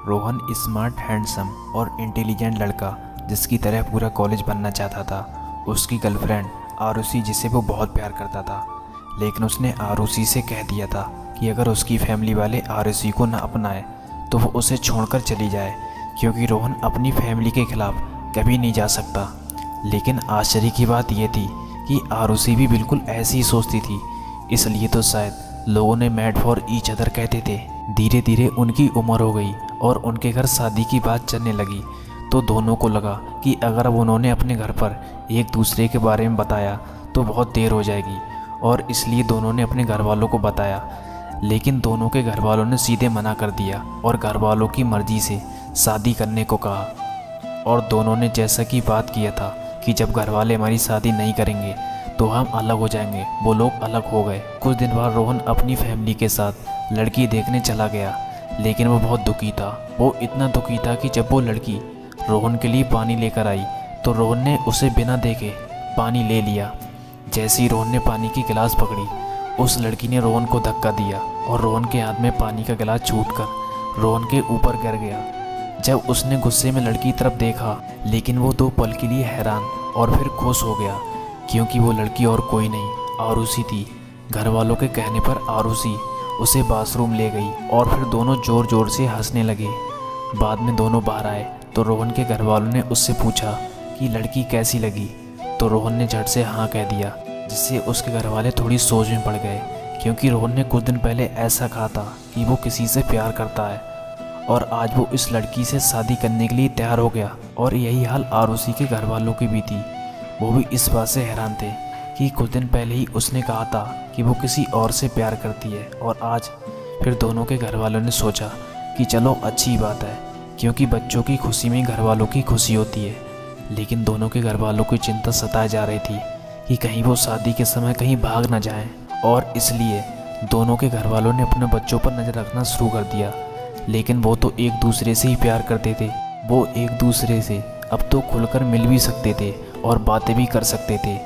Rohan smart, handsome और intelligent लड़का जिसकी तरह पूरा कॉलेज बनना चाहता था। उसकी गर्लफ्रेंड आरुषि, जिसे वो बहुत प्यार करता था, लेकिन उसने आरुषि से कह दिया था कि अगर उसकी फैमिली वाले आरुषि को न अपनाए तो वो उसे छोड़कर चली जाए, क्योंकि रोहन अपनी फैमिली के खिलाफ कभी नहीं जा सकता। लेकिन आश्चर्य की बात यह थी कि आरुषि भी बिल्कुल ऐसी ही सोचती थी, इसलिए तो शायद लोगों ने मेड फॉर ईच अदर कहते थे। धीरे धीरे उनकी उम्र हो गई और उनके घर शादी की बात चलने लगी, तो दोनों को लगा कि अगर अब उन्होंने अपने घर पर एक दूसरे के बारे में बताया तो बहुत देर हो जाएगी, और इसलिए दोनों ने अपने घर वालों को बताया। लेकिन दोनों के घर वालों ने सीधे मना कर दिया और घर वालों की मर्जी से शादी करने को कहा। और दोनों ने जैसा कि बात किया था कि जब घर वाले हमारी शादी नहीं करेंगे तो हम अलग हो जाएंगे, वो लोग अलग हो गए। कुछ दिन बाद रोहन अपनी फैमिली के साथ लड़की देखने चला गया, लेकिन वो बहुत दुखी था। वो इतना दुखी था कि जब वो लड़की रोहन के लिए पानी लेकर आई तो रोहन ने उसे बिना देखे पानी ले लिया। जैसे ही रोहन ने पानी की गिलास पकड़ी, उस लड़की ने रोहन को धक्का दिया और रोहन के हाथ में पानी का गिलास छूटकर रोहन के ऊपर गिर गया। जब उसने गुस्से में लड़की की तरफ देखा, लेकिन वो 2 पल के लिए हैरान और फिर खुश हो गया, क्योंकि वो लड़की और कोई नहीं आरुषि थी। घर वालों के कहने पर आरुषि उसे बाथरूम ले गई और फिर दोनों ज़ोर ज़ोर से हंसने लगे। बाद में दोनों बाहर आए तो रोहन के घर वालों ने उससे पूछा कि लड़की कैसी लगी, तो रोहन ने झट से हाँ कह दिया, जिससे उसके घर वाले थोड़ी सोच में पड़ गए, क्योंकि रोहन ने कुछ दिन पहले ऐसा कहा था कि वो किसी से प्यार करता है, और आज वो इस लड़की से शादी करने के लिए तैयार हो गया। और यही हाल आरुषि के घर वालों की भी थी। वो भी इस बात से हैरान थे कि कुछ दिन पहले ही उसने कहा था कि वो किसी और से प्यार करती है, और आज फिर दोनों के घर वालों ने सोचा कि चलो अच्छी बात है, क्योंकि बच्चों की खुशी में घर वालों की खुशी होती है। लेकिन दोनों के घर वालों की चिंता सताई जा रही थी कि कहीं वो शादी के समय कहीं भाग न जाएं, और इसलिए दोनों के घर वालों ने अपने बच्चों पर नज़र रखना शुरू कर दिया। लेकिन वो तो एक दूसरे से ही प्यार करते थे। वो एक दूसरे से अब तो खुलकर मिल भी सकते थे और बातें भी कर सकते थे,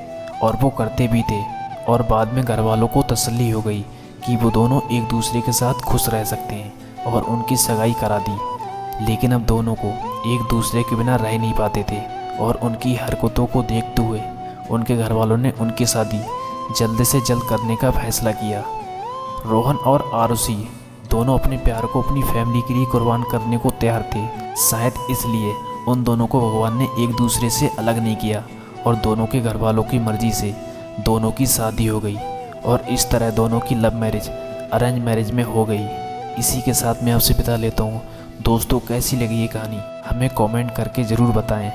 और वो करते भी थे। और बाद में घर वालों को तसल्ली हो गई कि वो दोनों एक दूसरे के साथ खुश रह सकते हैं, और उनकी सगाई करा दी। लेकिन अब दोनों को एक दूसरे के बिना रह नहीं पाते थे, और उनकी हरकतों को देखते हुए उनके घर वालों ने उनकी शादी जल्द से जल्द करने का फैसला किया। रोहन और आरुषि दोनों अपने प्यार को अपनी फैमिली के लिए कुर्बान करने को तैयार थे। शायद इसलिए उन दोनों को भगवान ने एक दूसरे से अलग नहीं किया, और दोनों के घर वालों की मर्जी से दोनों की शादी हो गई। और इस तरह दोनों की लव मैरिज अरेंज मैरिज में हो गई। इसी के साथ मैं आपसे विदा लेता हूँ। दोस्तों, कैसी लगी ये कहानी हमें कमेंट करके ज़रूर बताएं।